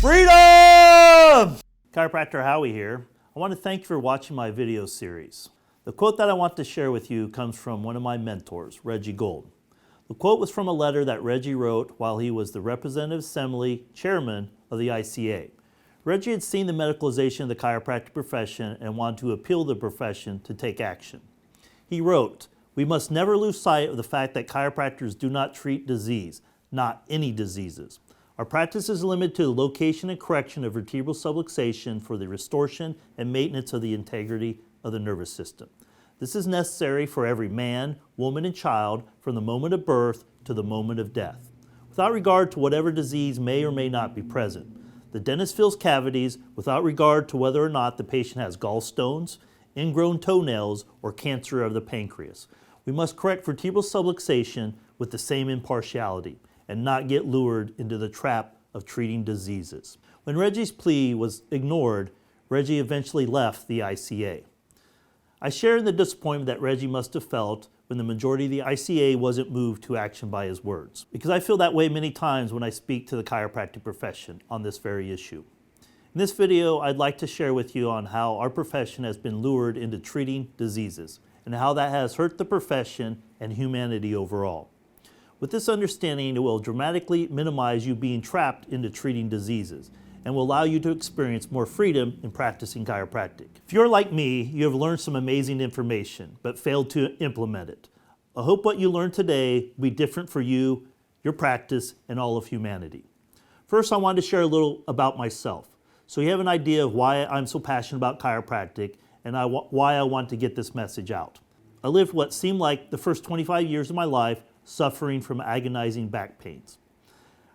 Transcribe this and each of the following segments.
Freedom! Chiropractor Howie here. I want to thank you for watching my video series. The quote that I want to share with you comes from one of my mentors, Reggie Gold. The quote was from a letter that Reggie wrote while he was the Representative Assembly Chairman of the ICA. Reggie had seen the medicalization of the chiropractic profession and wanted to appeal to the profession to take action. He wrote, "We must never lose sight of the fact that chiropractors do not treat disease, not any diseases. Our practice is limited to the location and correction of vertebral subluxation for the restoration and maintenance of the integrity of the nervous system. This is necessary for every man, woman, and child from the moment of birth to the moment of death, without regard to whatever disease may or may not be present. The dentist fills cavities without regard to whether or not the patient has gallstones, ingrown toenails, or cancer of the pancreas. We must correct vertebral subluxation with the same impartiality and not get lured into the trap of treating diseases." When Reggie's plea was ignored, Reggie eventually left the ICA. I share in the disappointment that Reggie must have felt when the majority of the ICA wasn't moved to action by his words, because I feel that way many times when I speak to the chiropractic profession on this very issue. In this video, I'd like to share with you on how our profession has been lured into treating diseases and how that has hurt the profession and humanity overall. With this understanding, it will dramatically minimize you being trapped into treating diseases and will allow you to experience more freedom in practicing chiropractic. If you're like me, you have learned some amazing information but failed to implement it. I hope what you learned today will be different for you, your practice, and all of humanity. First, I wanted to share a little about myself, so you have an idea of why I'm so passionate about chiropractic and why I want to get this message out. I lived what seemed like the first 25 years of my life suffering from agonizing back pains.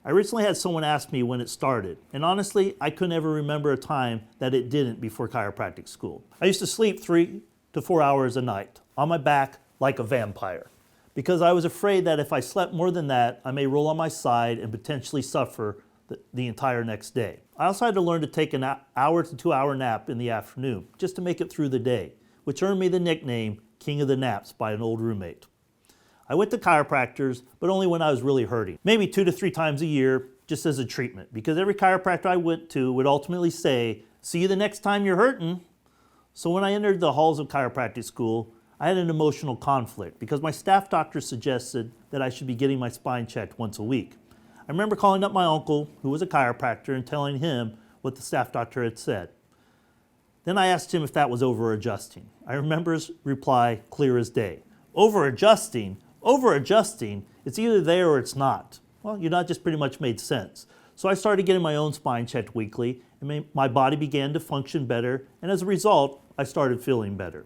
I recently had someone ask me when it started, and honestly, I couldn't ever remember a time that it didn't before chiropractic school. I used to sleep 3 to 4 hours a night, on my back like a vampire, because I was afraid that if I slept more than that, I may roll on my side and potentially suffer the entire next day. I also had to learn to take an hour to 2 hour nap in the afternoon, just to make it through the day, which earned me the nickname King of the Naps by an old roommate. I went to chiropractors, but only when I was really hurting. Maybe 2 to 3 times a year, just as a treatment, because every chiropractor I went to would ultimately say, "See you the next time you're hurting." So when I entered the halls of chiropractic school, I had an emotional conflict because my staff doctor suggested that I should be getting my spine checked once a week. I remember calling up my uncle, who was a chiropractor, and telling him what the staff doctor had said. Then I asked him if that was over-adjusting. I remember his reply clear as day. Over-adjusting? Over-adjusting, it's either there or it's not. Well, that just pretty much made sense. So I started getting my own spine checked weekly, and my body began to function better, and as a result, I started feeling better.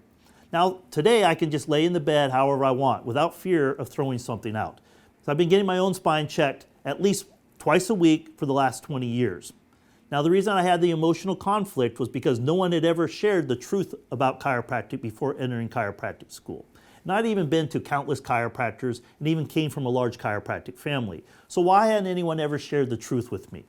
Now, today I can just lay in the bed however I want without fear of throwing something out. So I've been getting my own spine checked at least twice a week for the last 20 years. Now, the reason I had the emotional conflict was because no one had ever shared the truth about chiropractic before entering chiropractic school. And I'd even been to countless chiropractors and even came from a large chiropractic family. So why hadn't anyone ever shared the truth with me?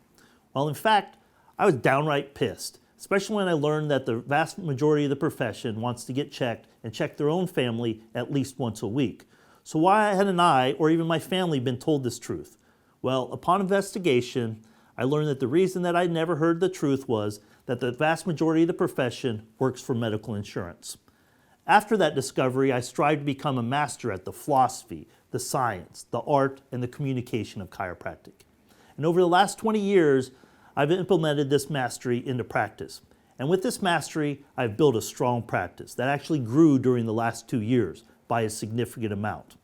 Well, in fact, I was downright pissed, especially when I learned that the vast majority of the profession wants to get checked and check their own family at least once a week. So why hadn't I, or even my family, been told this truth? Well, upon investigation, I learned that the reason that I'd never heard the truth was that the vast majority of the profession works for medical insurance. After that discovery, I strived to become a master at the philosophy, the science, the art, and the communication of chiropractic. And over the last 20 years, I've implemented this mastery into practice. And with this mastery, I've built a strong practice that actually grew during the last 2 years by a significant amount.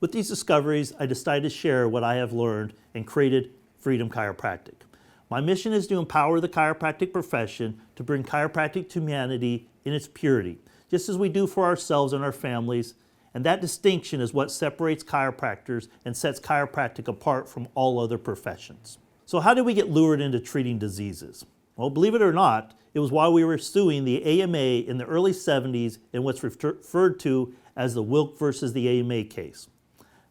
With these discoveries, I decided to share what I have learned and created Freedom Chiropractic. My mission is to empower the chiropractic profession to bring chiropractic to humanity in its purity, just as we do for ourselves and our families, and that distinction is what separates chiropractors and sets chiropractic apart from all other professions. So how did we get lured into treating diseases? Well, believe it or not, it was while we were suing the AMA in the early 70s in what's referred to as the Wilk versus the AMA case.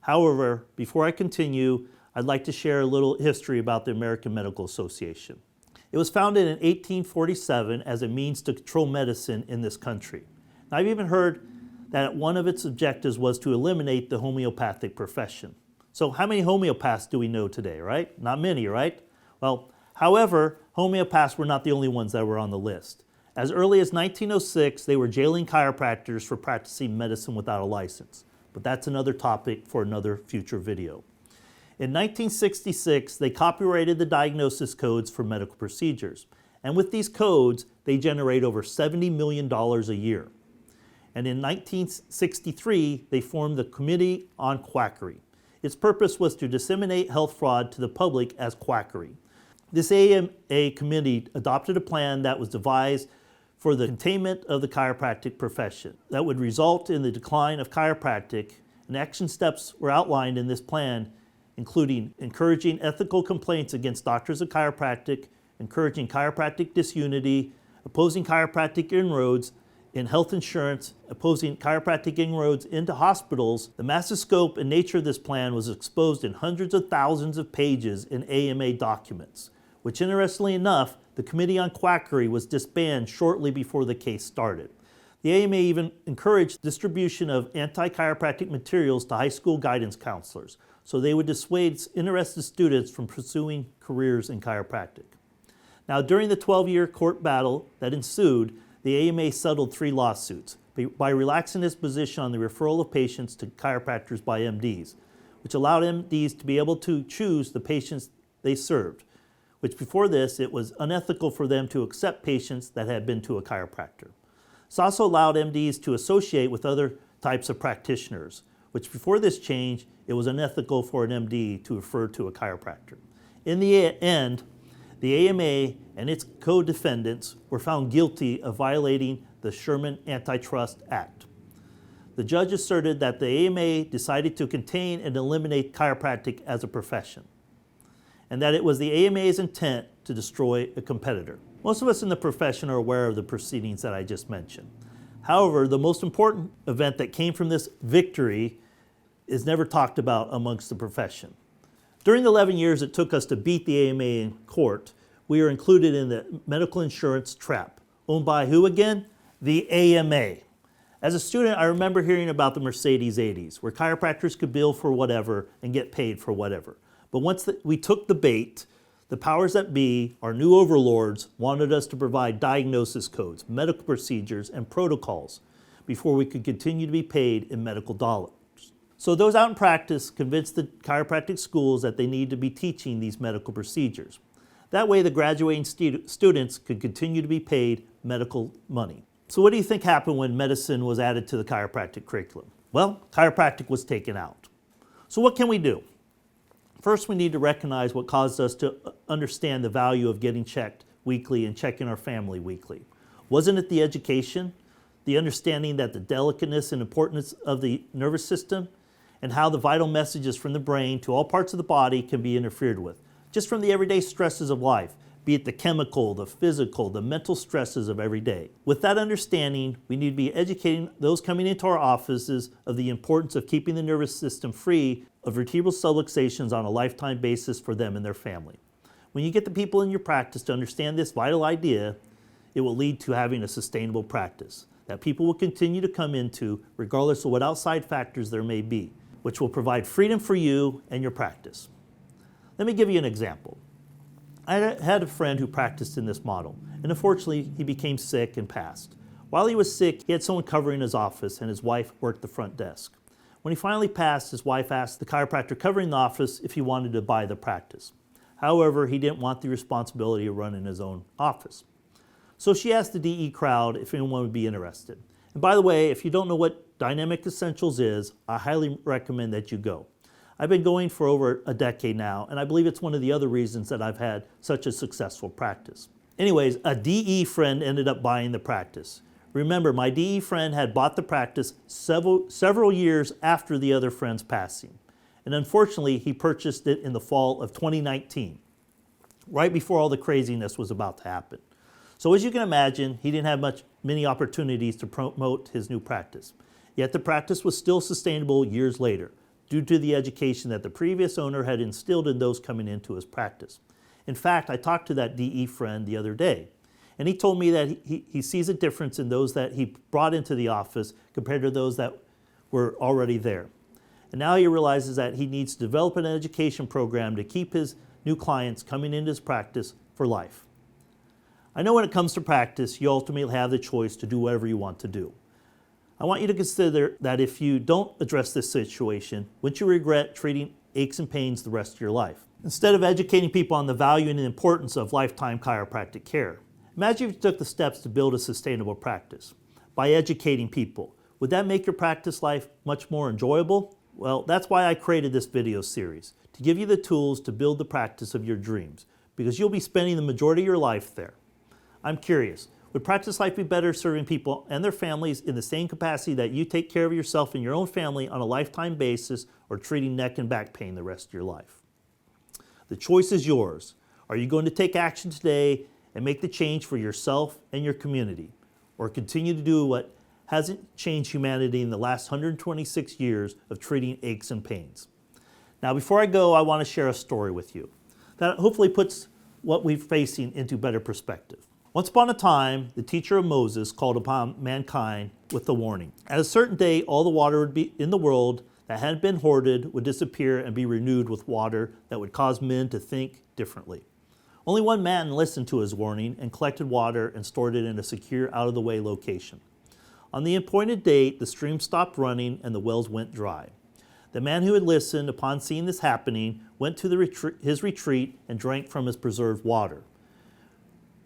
However, before I continue, I'd like to share a little history about the American Medical Association. It was founded in 1847 as a means to control medicine in this country. Now, I've even heard that one of its objectives was to eliminate the homeopathic profession. So how many homeopaths do we know today, right? Not many, right? Well, However, homeopaths were not the only ones that were on the list. As early as 1906, they were jailing chiropractors for practicing medicine without a license. But that's another topic for another future video. In 1966, they copyrighted the diagnosis codes for medical procedures. And with these codes, they generate over $70 million a year. And in 1963, they formed the Committee on Quackery. Its purpose was to disseminate health fraud to the public as quackery. This AMA committee adopted a plan that was devised for the containment of the chiropractic profession that would result in the decline of chiropractic, and action steps were outlined in this plan, including encouraging ethical complaints against doctors of chiropractic, encouraging chiropractic disunity, opposing chiropractic inroads in health insurance, opposing chiropractic inroads into hospitals. The massive scope and nature of this plan was exposed in hundreds of thousands of pages in AMA documents, which interestingly enough, the Committee on Quackery was disbanded shortly before the case started. The AMA even encouraged distribution of anti-chiropractic materials to high school guidance counselors, so they would dissuade interested students from pursuing careers in chiropractic. Now, during the 12-year court battle that ensued, the AMA settled 3 lawsuits by relaxing its position on the referral of patients to chiropractors by MDs, which allowed MDs to be able to choose the patients they served, which before this, it was unethical for them to accept patients that had been to a chiropractor. This also allowed MDs to associate with other types of practitioners, which before this change, it was unethical for an MD to refer to a chiropractor. In the end, the AMA and its co-defendants were found guilty of violating the Sherman Antitrust Act. The judge asserted that the AMA decided to contain and eliminate chiropractic as a profession, and that it was the AMA's intent to destroy a competitor. Most of us in the profession are aware of the proceedings that I just mentioned. However, the most important event that came from this victory is never talked about amongst the profession. During the 11 years it took us to beat the AMA in court, we are included in the medical insurance trap. Owned by who again? The AMA. As a student, I remember hearing about the Mercedes 80s, where chiropractors could bill for whatever and get paid for whatever. But once we took the bait, the powers that be, our new overlords, wanted us to provide diagnosis codes, medical procedures, and protocols before we could continue to be paid in medical dollars. So those out in practice convinced the chiropractic schools that they need to be teaching these medical procedures. That way the graduating students could continue to be paid medical money. So what do you think happened when medicine was added to the chiropractic curriculum? Well, chiropractic was taken out. So what can we do? First, we need to recognize what caused us to understand the value of getting checked weekly and checking our family weekly. Wasn't it the education, the understanding that the delicateness and importance of the nervous system, and how the vital messages from the brain to all parts of the body can be interfered with, just from the everyday stresses of life, be it the chemical, the physical, the mental stresses of every day. With that understanding, we need to be educating those coming into our offices of the importance of keeping the nervous system free of vertebral subluxations on a lifetime basis for them and their family. When you get the people in your practice to understand this vital idea, it will lead to having a sustainable practice that people will continue to come into regardless of what outside factors there may be, which will provide freedom for you and your practice. Let me give you an example. I had a friend who practiced in this model, and unfortunately he became sick and passed. While he was sick, he had someone covering his office and his wife worked the front desk. When he finally passed, his wife asked the chiropractor covering the office if he wanted to buy the practice. However, he didn't want the responsibility of running his own office. So she asked the DE crowd if anyone would be interested. And by the way, if you don't know what Dynamic Essentials is, I highly recommend that you go. I've been going for over a decade now, and I believe it's one of the other reasons that I've had such a successful practice. Anyways, a DE friend ended up buying the practice. Remember, my DE friend had bought the practice several years after the other friend's passing. And unfortunately, he purchased it in the fall of 2019, right before all the craziness was about to happen. So as you can imagine, he didn't have many opportunities to promote his new practice. Yet the practice was still sustainable years later, due to the education that the previous owner had instilled in those coming into his practice. In fact, I talked to that DE friend the other day, and he told me that he sees a difference in those that he brought into the office compared to those that were already there. And now he realizes that he needs to develop an education program to keep his new clients coming into his practice for life. I know when it comes to practice, you ultimately have the choice to do whatever you want to do. I want you to consider that if you don't address this situation, wouldn't you regret treating aches and pains the rest of your life? Instead of educating people on the value and the importance of lifetime chiropractic care, imagine if you took the steps to build a sustainable practice. By educating people, would that make your practice life much more enjoyable? Well, that's why I created this video series, to give you the tools to build the practice of your dreams, because you'll be spending the majority of your life there. I'm curious, would practice life be better serving people and their families in the same capacity that you take care of yourself and your own family on a lifetime basis, or treating neck and back pain the rest of your life? The choice is yours. Are you going to take action today and make the change for yourself and your community, or continue to do what hasn't changed humanity in the last 126 years of treating aches and pains? Now, before I go, I want to share a story with you that hopefully puts what we're facing into better perspective. Once upon a time, the teacher of Moses called upon mankind with the warning. At a certain day, all the water would be in the world that had been hoarded would disappear and be renewed with water that would cause men to think differently. Only one man listened to his warning and collected water and stored it in a secure, out-of-the-way location. On the appointed date, the stream stopped running and the wells went dry. The man who had listened, upon seeing this happening, went to his retreat and drank from his preserved water.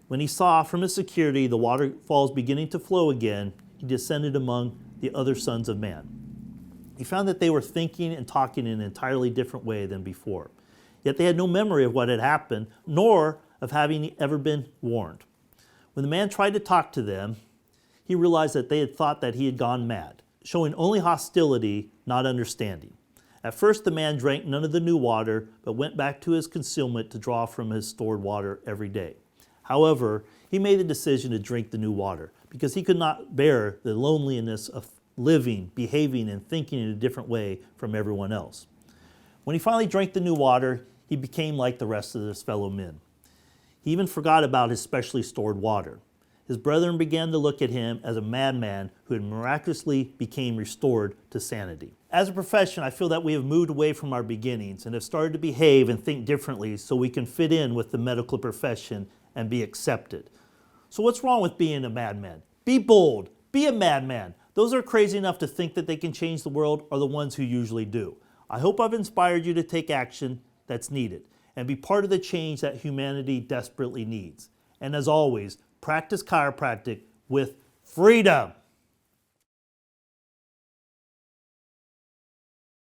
When he saw from his security the waterfalls beginning to flow again, he descended among the other sons of man. He found that they were thinking and talking in an entirely different way than before. Yet they had no memory of what had happened, nor of having ever been warned. When the man tried to talk to them, he realized that they had thought that he had gone mad, showing only hostility, not understanding. At first, the man drank none of the new water, but went back to his concealment to draw from his stored water every day. However, he made the decision to drink the new water because he could not bear the loneliness of living, behaving, and thinking in a different way from everyone else. When he finally drank the new water, he became like the rest of his fellow men. He even forgot about his specially stored water. His brethren began to look at him as a madman who had miraculously became restored to sanity. As a profession, I feel that we have moved away from our beginnings and have started to behave and think differently so we can fit in with the medical profession and be accepted. So what's wrong with being a madman? Be bold. Be a madman. Those who are crazy enough to think that they can change the world are the ones who usually do. I hope I've inspired you to take action that's needed and be part of the change that humanity desperately needs. And as always, practice chiropractic with freedom.